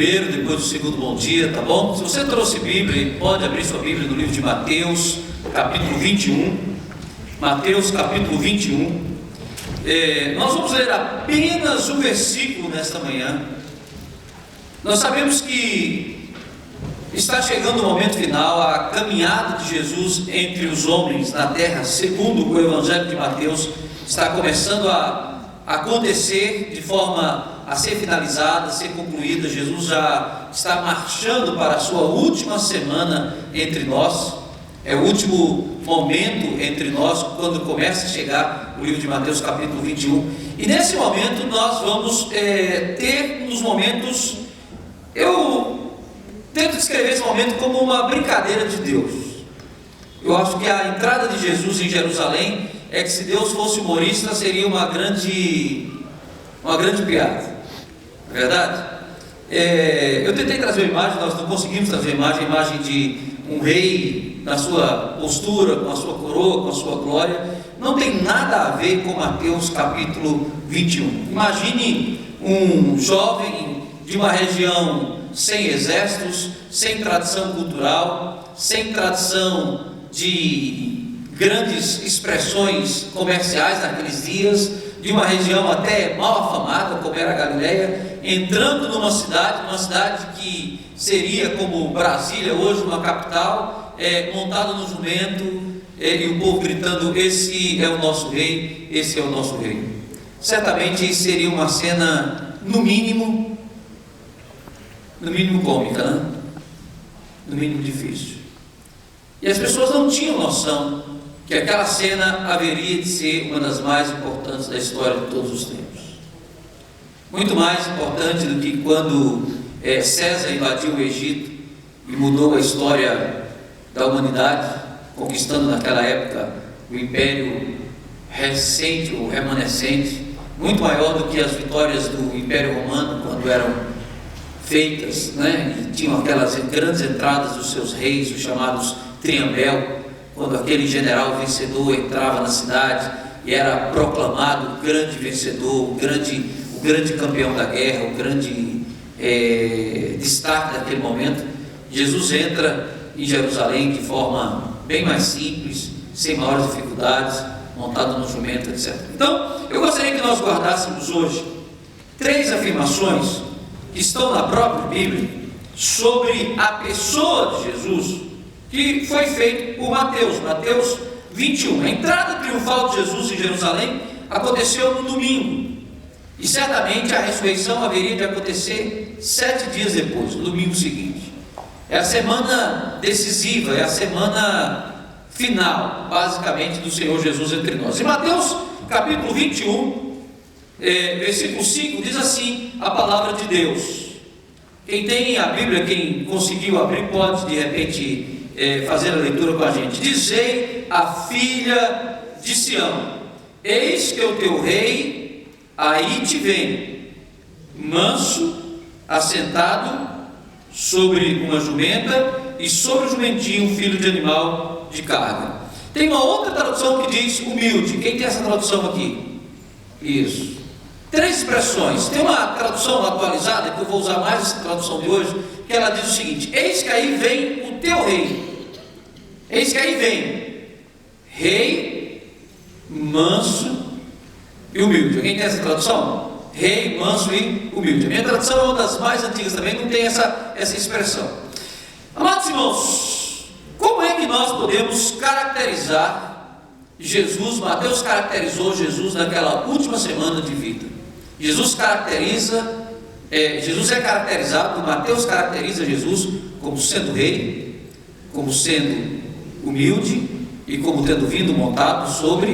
Primeiro, depois do segundo bom dia, tá bom? Se você trouxe Bíblia, pode abrir sua Bíblia no livro de Mateus, capítulo 21. Mateus, capítulo 21. Nós vamos ler apenas um versículo nesta manhã. Nós sabemos que está chegando o momento final, a caminhada de Jesus entre os homens na terra, segundo o Evangelho de Mateus, está começando a acontecer de forma a ser finalizada, a ser concluída. Jesus já está marchando para a sua última semana entre nós, é o último momento entre nós, quando começa a chegar o livro de Mateus capítulo 21, e nesse momento nós vamos ter uns momentos, eu tento descrever esse momento como uma brincadeira de Deus. Eu acho que a entrada de Jesus em Jerusalém é que, se Deus fosse humorista, seria uma grande piada. É verdade? Eu tentei trazer uma imagem, nós não conseguimos trazer a imagem de um rei na sua postura, com a sua coroa, com a sua glória. Não tem nada a ver com Mateus capítulo 21. Imagine um jovem de uma região sem exércitos, sem tradição cultural, sem tradição de grandes expressões comerciais naqueles dias, de uma região até mal afamada, como era a Galileia, entrando numa cidade que seria como Brasília hoje, uma capital, montado no jumento, e o povo gritando: esse é o nosso rei, esse é o nosso rei. Certamente seria uma cena, no mínimo cômica, né? No mínimo difícil. E as pessoas não tinham noção que aquela cena haveria de ser uma das mais importantes da história de todos os tempos. Muito mais importante do que quando César invadiu o Egito e mudou a história da humanidade, conquistando naquela época o império recente ou remanescente, muito maior do que as vitórias do Império Romano, quando eram feitas, né? E tinham aquelas grandes entradas dos seus reis, os chamados triambel, quando aquele general vencedor entrava na cidade e era proclamado o grande vencedor, o grande campeão da guerra, o grande destaque daquele momento. Jesus entra em Jerusalém de forma bem mais simples, sem maiores dificuldades, montado no jumento, etc. Então, eu gostaria que nós guardássemos hoje 3 afirmações que estão na própria Bíblia sobre a pessoa de Jesus, que foi feito por Mateus 21. A entrada triunfal de Jesus em Jerusalém aconteceu no domingo, e certamente a ressurreição haveria de acontecer 7 dias depois, no domingo seguinte. É a semana decisiva, é a semana final, basicamente, do Senhor Jesus entre nós. E Mateus capítulo 21, versículo 5, diz assim a palavra de Deus. Quem tem a Bíblia, quem conseguiu abrir, pode de repente fazer a leitura com a gente. Dizei à filha de Sião: eis que o teu rei aí te vem, manso, assentado sobre uma jumenta, e sobre o jumentinho um filho de animal de carga. Tem uma outra tradução que diz humilde. Quem tem essa tradução aqui? Isso. 3 expressões. Tem uma tradução atualizada, que eu vou usar mais essa tradução de hoje, que ela diz o seguinte: eis que aí vem o teu rei. Eis que aí vem rei, manso e humilde. Alguém tem essa tradução? Rei, manso e humilde. A minha tradução é uma das mais antigas também, não tem essa expressão. Amados irmãos, como é que nós podemos caracterizar Jesus? Mateus caracterizou Jesus naquela última semana de vida. Jesus é caracterizado, Mateus caracteriza Jesus como sendo rei, como sendo humilde e como tendo vindo montado sobre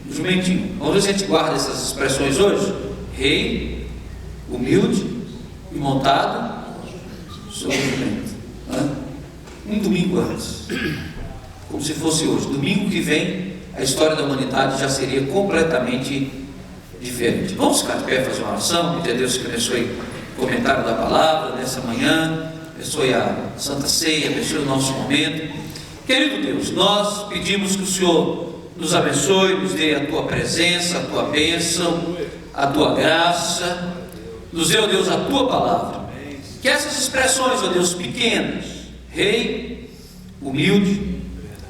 o jumentinho. Vamos ver se a gente guarda essas expressões hoje: rei, humilde e montado sobre o jumento. Um domingo antes, como se fosse hoje. Domingo que vem, a história da humanidade já seria completamente diferente. Vamos ficar de pé, fazer uma oração, pedir a Deus que abençoe o comentário da palavra nessa manhã, abençoe a Santa Ceia, abençoe o nosso momento. Querido Deus, nós pedimos que o Senhor nos abençoe, nos dê a Tua presença, a Tua bênção, a Tua graça, nos dê, ó Deus, a Tua palavra. expressões, ó Deus, pequenas, rei, humilde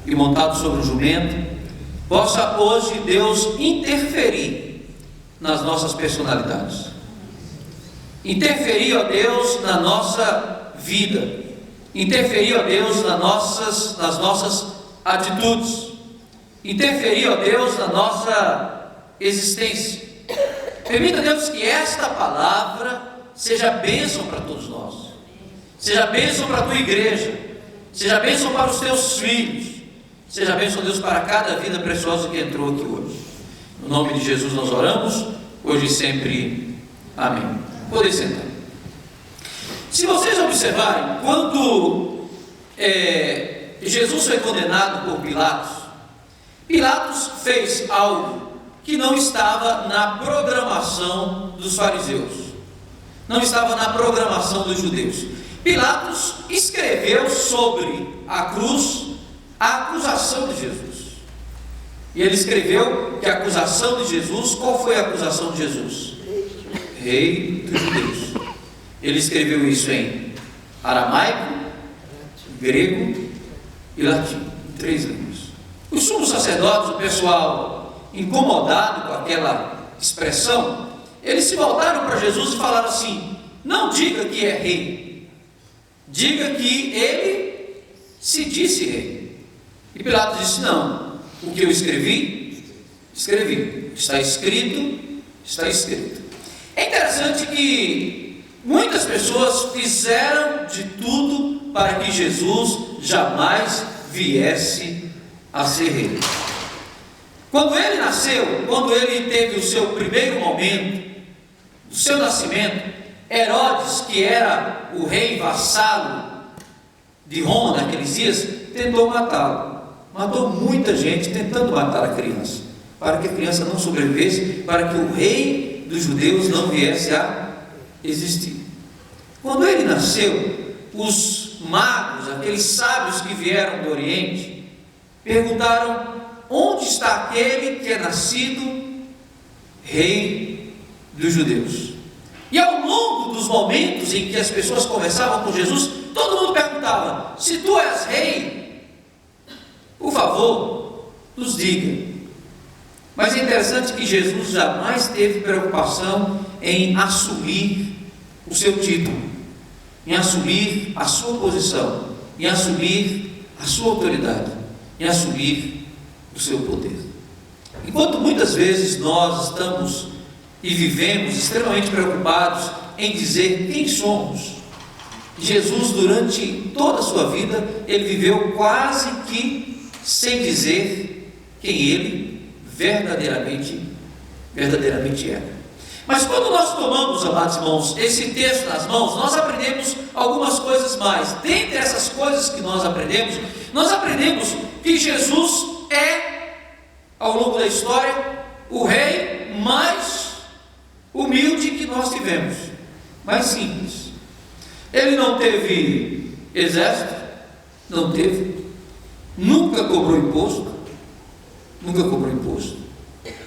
e montado sobre um jumento, possa hoje, Deus, interferir nas nossas personalidades, interferir, ó Deus, na nossa vida, interferir, ó Deus, nas nossas atitudes, interferir, ó Deus, na nossa existência. Permita, Deus, que esta palavra seja bênção para todos nós, seja bênção para a tua igreja, seja bênção para os teus filhos, seja bênção, Deus, para cada vida preciosa que entrou aqui hoje. No nome de Jesus nós oramos, hoje e sempre. Amém. Podem sentar. Se vocês observarem, quando Jesus foi condenado por Pilatos, Pilatos fez algo que não estava na programação dos fariseus, não estava na programação dos judeus. Pilatos escreveu sobre a cruz a acusação de Jesus. E ele escreveu que a acusação de Jesus, qual foi a acusação de Jesus? Rei dos judeus. Ele escreveu isso em aramaico, grego e latim, 3 línguas. Os sumos sacerdotes, o pessoal incomodado com aquela expressão, eles se voltaram para Jesus e falaram assim: não diga que é rei, diga que ele se disse rei. E Pilatos disse: não, o que eu escrevi, escrevi, está escrito, está escrito. É interessante que muitas pessoas fizeram de tudo para que Jesus jamais viesse a ser rei. Quando ele nasceu, quando ele teve o seu primeiro momento, do seu nascimento, Herodes, que era o rei vassalo de Roma naqueles dias, tentou matá-lo. Matou muita gente tentando matar a criança, para que a criança não sobrevivesse, para que o rei dos judeus não viesse a existir. Quando ele nasceu, os magos, aqueles sábios que vieram do Oriente, perguntaram: onde está aquele que é nascido rei dos judeus? E ao longo dos momentos em que as pessoas conversavam com Jesus, todo mundo perguntava: se tu és rei, por favor, nos diga. Mas é interessante que Jesus jamais teve preocupação em assumir o seu título, em assumir a sua posição, em assumir a sua autoridade, em assumir o seu poder. Enquanto muitas vezes nós estamos e vivemos extremamente preocupados em dizer quem somos, Jesus, durante toda a sua vida, ele viveu quase que sem dizer quem ele verdadeiramente era. Mas quando nós tomamos, amados irmãos, esse texto nas mãos, nós aprendemos algumas coisas mais. Dentre essas coisas que nós aprendemos que Jesus é, ao longo da história, o rei mais humilde que nós tivemos, mais simples. Ele não teve exército, não teve, nunca cobrou imposto,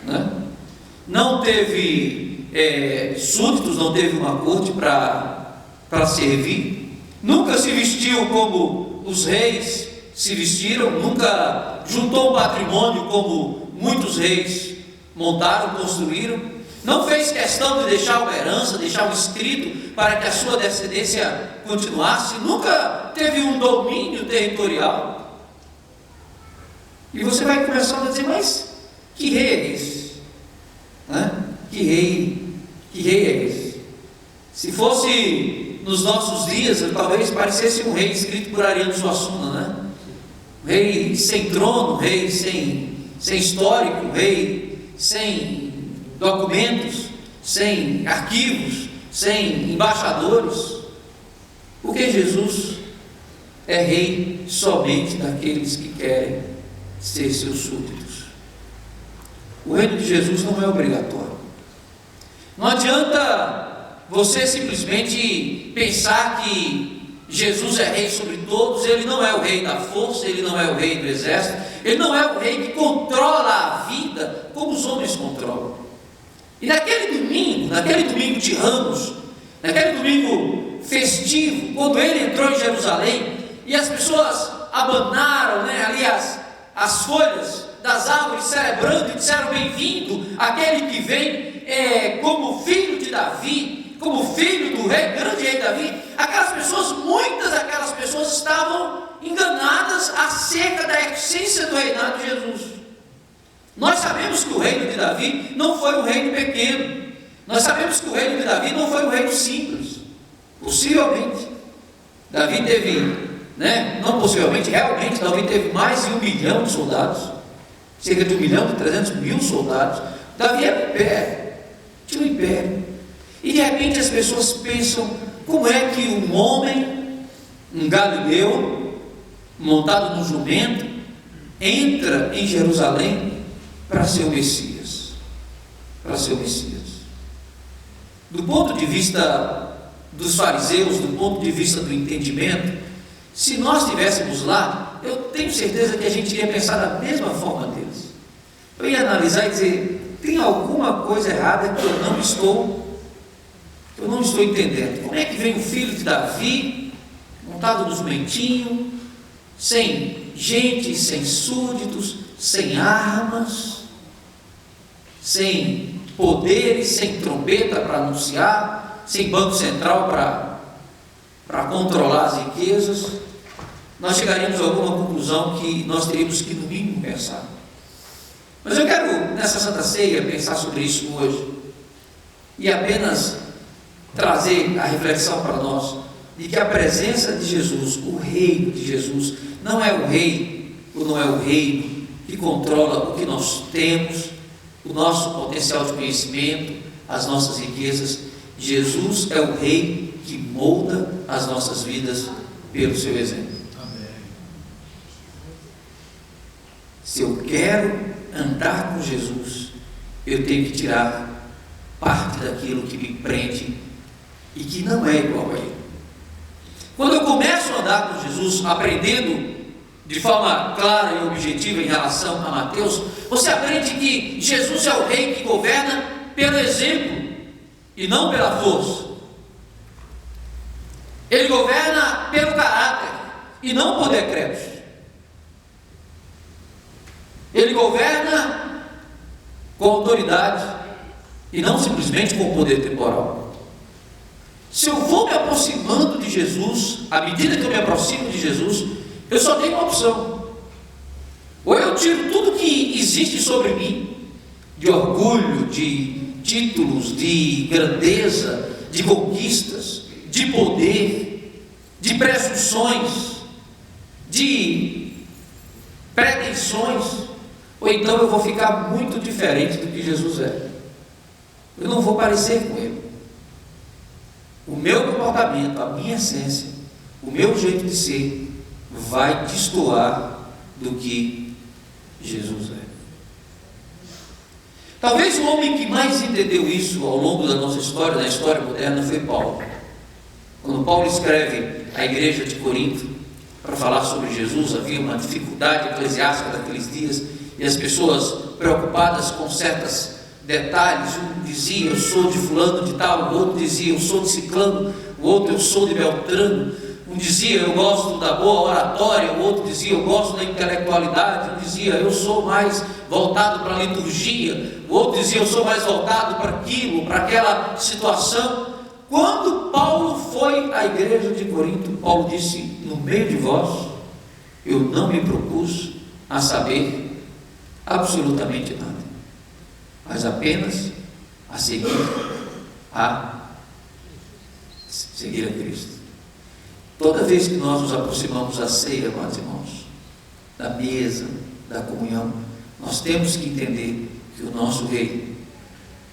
né? Não teve súditos, não teve uma corte para servir, nunca se vestiu como os reis se vestiram, nunca juntou um patrimônio como muitos reis montaram, construíram, não fez questão de deixar uma herança, deixar um escrito para que a sua descendência continuasse, nunca teve um domínio territorial. E você vai começando a dizer: mas que rei é esse? Que rei é esse? Se fosse nos nossos dias, talvez parecesse um rei escrito por Ariano Suassuna, né? Um rei sem trono, um rei sem histórico, um rei sem documentos, sem arquivos, sem embaixadores. Porque Jesus é rei somente daqueles que querem ser seus súditos. O reino de Jesus não é obrigatório. Não adianta você simplesmente pensar que Jesus é rei sobre todos. Ele não é o rei da força, ele não é o rei do exército, ele não é o rei que controla a vida como os homens controlam. E naquele domingo de Ramos, naquele domingo festivo, quando ele entrou em Jerusalém e as pessoas abanaram, ali as folhas das árvores, celebrando e disseram: bem-vindo aquele que vem como filho de Davi, como filho do rei, grande rei Davi. Muitas daquelas pessoas estavam enganadas acerca da essência do reinado de Jesus. Nós sabemos que o reino de Davi não foi um reino pequeno. Nós sabemos que o reino de Davi não foi um reino simples. Possivelmente Davi teve, não possivelmente, realmente Davi teve mais de 1 milhão de soldados, cerca de 1.300.000 soldados. Davi era um império, tinha um império. E de repente as pessoas pensam: como é que um homem, um galileu, montado num jumento, entra em Jerusalém para ser o Messias? Para ser o Messias. Do ponto de vista dos fariseus, do ponto de vista do entendimento, se nós estivéssemos lá, eu tenho certeza que a gente iria pensar da mesma forma deles. Eu ia analisar e dizer: tem alguma coisa errada que eu não estou entendendo. Como é que vem o filho de Davi, montado no jumentinho, sem gente, sem súditos, sem armas, sem poderes, sem trombeta para anunciar, sem banco central para controlar as riquezas? Nós chegaríamos a alguma conclusão que nós teríamos que, no mínimo, pensar. Mas eu quero, nessa Santa Ceia, pensar sobre isso hoje e apenas trazer a reflexão para nós de que a presença de Jesus, o reino de Jesus, não é o rei ou não é o reino que controla o que nós temos, o nosso potencial de conhecimento, as nossas riquezas. Jesus é o rei que molda as nossas vidas pelo seu exemplo. Amém. Se eu quero andar com Jesus, eu tenho que tirar parte daquilo que me prende e que não é igual a ele. Quando eu começo a andar com Jesus, aprendendo de forma clara e objetiva em relação a Mateus, você aprende que Jesus é o rei que governa pelo exemplo e não pela força. Ele governa pelo caráter e não por decretos. Ele governa com autoridade e não simplesmente com poder temporal. Se eu vou me aproximando de Jesus, à medida que eu me aproximo de Jesus, eu só tenho uma opção: ou eu tiro tudo que existe sobre mim, de orgulho, de títulos, de grandeza, de conquistas, de poder, de presunções, de pretensões, ou então eu vou ficar muito diferente do que Jesus é. Eu não vou parecer com ele. O meu comportamento, a minha essência, o meu jeito de ser vai destoar do que Jesus é. Talvez o homem que mais entendeu isso ao longo da nossa história, da história moderna, foi Paulo. Quando Paulo escreve à igreja de Corinto para falar sobre Jesus, havia uma dificuldade eclesiástica daqueles dias, e as pessoas preocupadas com certos detalhes. Um dizia: eu sou de fulano de tal, o outro dizia: eu sou de ciclano, o outro: eu sou de beltrano. Um dizia: eu gosto da boa oratória, o outro dizia: eu gosto da intelectualidade. Um dizia: eu sou mais voltado para a liturgia, o outro dizia: eu sou mais voltado para aquilo, para aquela situação. Quando Paulo foi à igreja de Corinto, Paulo disse: no meio de vós eu não me propus a saber absolutamente nada, mas apenas a seguir a Cristo. Toda vez que nós nos aproximamos da ceia, amados irmãos, da mesa, da comunhão, nós temos que entender que o nosso rei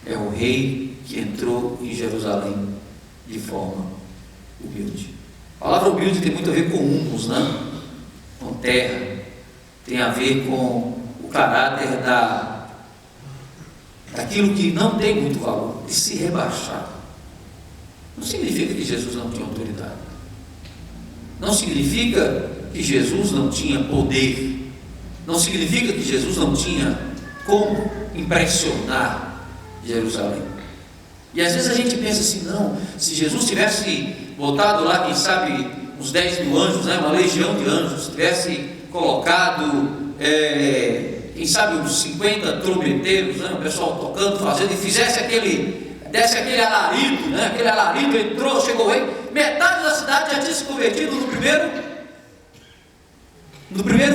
é o rei que entrou em Jerusalém de forma humilde. A palavra humilde tem muito a ver com humus, com terra, tem a ver com o caráter daquilo que não tem muito valor, de se rebaixar. Não significa que Jesus não tinha autoridade, não significa que Jesus não tinha poder, não significa que Jesus não tinha como impressionar Jerusalém. E às vezes a gente pensa assim: não, se Jesus tivesse botado lá, quem sabe, uns 10 mil anjos, né? Uma legião de anjos, tivesse colocado, quem sabe, uns 50 trombeteiros, né? O pessoal tocando, fazendo, e fizesse desse aquele alarido, né? Aquele alarido, entrou, chegou o rei, metade da cidade já tinha se convertido no primeiro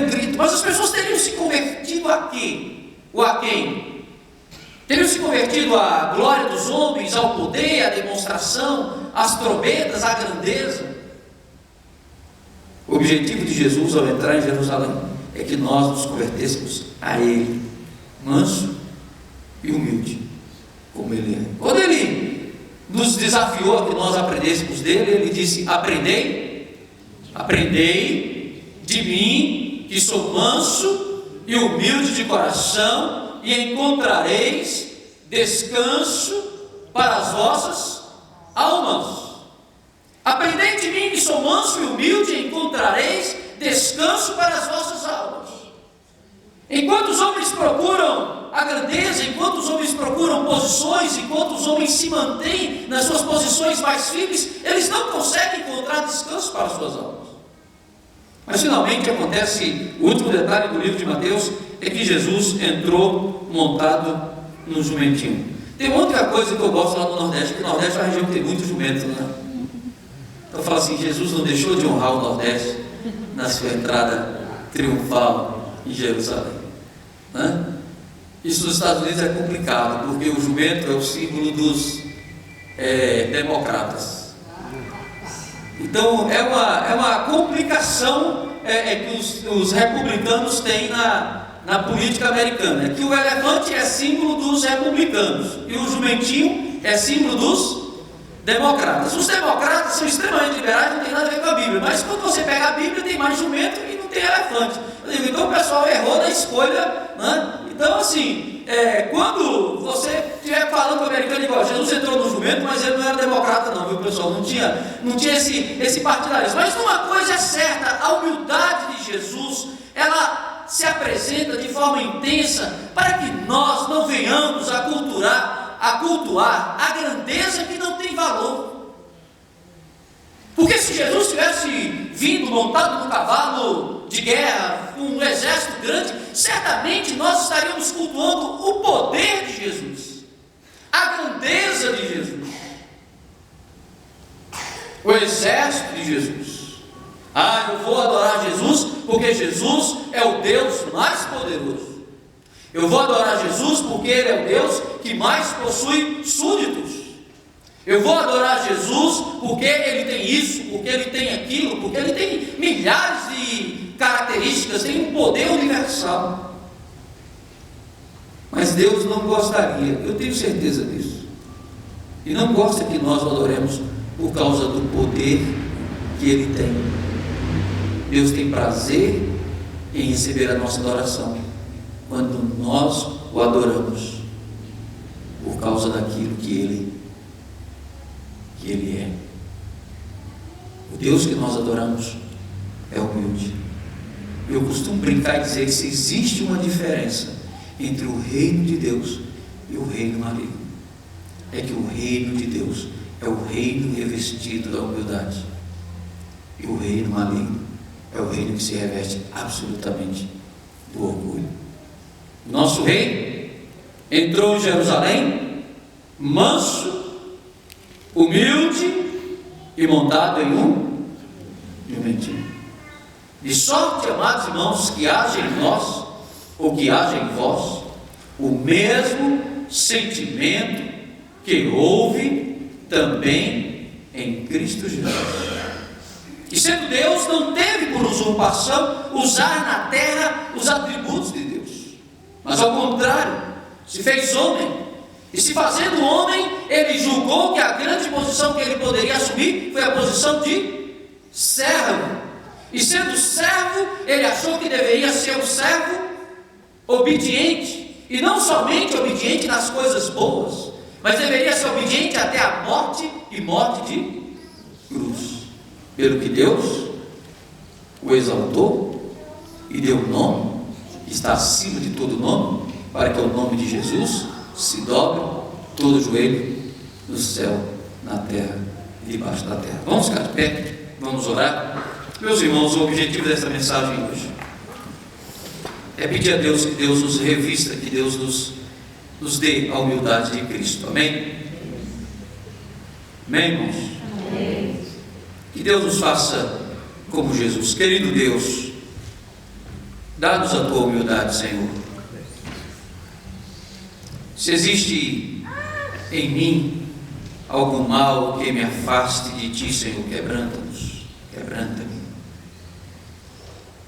grito. Mas as pessoas teriam se convertido a quê? Ou a quem? Teriam se convertido à glória dos homens, ao poder, à demonstração, às trombetas, à grandeza. O objetivo de Jesus ao entrar em Jerusalém é que nós nos convertêssemos a Ele, manso e humilde, como Ele é. Quando Ele nos desafiou a que nós aprendêssemos dele, Ele disse: aprendei de mim, que sou manso e humilde de coração, e encontrareis descanso para as vossas almas. Aprendei de mim, que sou manso e humilde, e encontrareis descanso para as vossas almas. Enquanto os homens procuram a grandeza, enquanto os homens procuram posições, enquanto os homens se mantêm nas suas posições mais firmes, eles não conseguem encontrar descanso para as suas almas. Mas finalmente acontece o último detalhe do livro de Mateus, é que Jesus entrou montado no jumentinho. Tem uma outra coisa que eu gosto lá no Nordeste, que o Nordeste é uma região que tem muito jumento, né? Então eu falo assim, Jesus não deixou de honrar o Nordeste na sua entrada triunfal em Jerusalém, né? Isso nos Estados Unidos é complicado, porque o jumento é o símbolo dos democratas. Então é uma complicação que os republicanos têm na política americana, que o elefante é símbolo dos republicanos e o jumentinho é símbolo dos democratas. Os democratas são extremamente liberais, não tem nada a ver com a Bíblia, mas quando você pega a Bíblia tem mais jumento e não tem elefante. Então o pessoal errou na escolha, né? Então assim, quando você estiver falando com o americano igual, Jesus entrou no jumento, mas ele não era democrata não, viu pessoal? Não tinha esse partidarismo. Mas uma coisa é certa, a humildade de Jesus, ela se apresenta de forma intensa para que nós não venhamos a cultuar a grandeza que não tem valor. Porque se Jesus tivesse vindo montado no cavalo de guerra, com um exército grande, certamente nós estaríamos cultuando o poder de Jesus, a grandeza de Jesus, o exército de Jesus. Eu vou adorar Jesus porque Jesus é o Deus mais poderoso. Eu vou adorar Jesus porque Ele é o Deus que mais possui súditos. Eu vou adorar Jesus porque Ele tem isso, porque Ele tem aquilo, porque Ele tem milhares de características, tem um poder universal. Mas Deus não gostaria, eu tenho certeza disso, e não gosta que nós o adoremos por causa do poder que Ele tem. Deus tem prazer em receber a nossa adoração quando nós o adoramos por causa daquilo que Ele é. O Deus que nós adoramos é humilde. Eu costumo brincar e dizer que se existe uma diferença entre o reino de Deus e o reino maligno, é que o reino de Deus é o reino revestido da humildade, e o reino maligno é o reino que se reveste absolutamente do orgulho. Nosso rei entrou em Jerusalém manso, humilde e montado em um jumentinho. De sorte, amados irmãos, que haja em nós, ou que haja em vós, o mesmo sentimento que houve também em Cristo Jesus. E sendo Deus, não teve por usurpação usar na terra os atributos de Deus, mas ao contrário, se fez homem, e se fazendo homem, Ele julgou que a grande posição que Ele poderia assumir foi a posição de servo. E sendo servo, Ele achou que deveria ser um servo obediente, e não somente obediente nas coisas boas, mas deveria ser obediente até a morte, e morte de cruz. Pelo que Deus o exaltou e deu o nome que está acima de todo nome, para que o nome de Jesus se dobre todo o joelho no céu, na terra debaixo da terra. Vamos ficar de pé, vamos orar. Meus irmãos, o objetivo dessa mensagem hoje é pedir a Deus que Deus nos revista, que Deus nos dê a humildade de Cristo. Amém? Amém, irmãos? Amém. Que Deus nos faça como Jesus. Querido Deus, dá-nos a tua humildade, Senhor. Se existe em mim algum mal que me afaste de ti, Senhor, quebranta-nos, quebranta-me.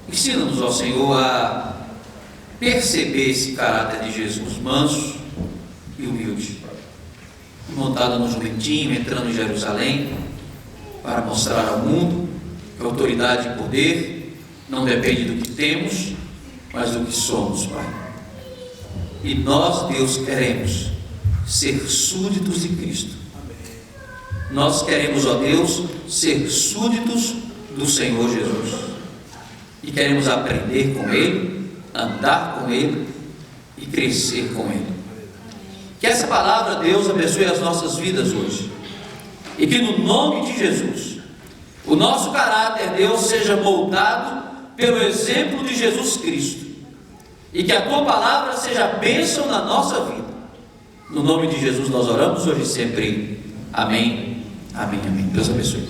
Ensina-nos, ó Senhor, a perceber esse caráter de Jesus, manso e humilde, montado no jumentinho, entrando em Jerusalém, para mostrar ao mundo que a autoridade e poder não depende do que temos, mas do que somos, Pai. E nós, Deus, queremos ser súditos de Cristo. Nós queremos, ó Deus, ser súditos do Senhor Jesus. E queremos aprender com Ele, andar com Ele e crescer com Ele. Que essa palavra, Deus, abençoe as nossas vidas hoje. E que no nome de Jesus, o nosso caráter, Deus, seja moldado pelo exemplo de Jesus Cristo. E que a Tua palavra seja bênção na nossa vida. No nome de Jesus nós oramos hoje e sempre. Amém, amém, amém. Deus abençoe.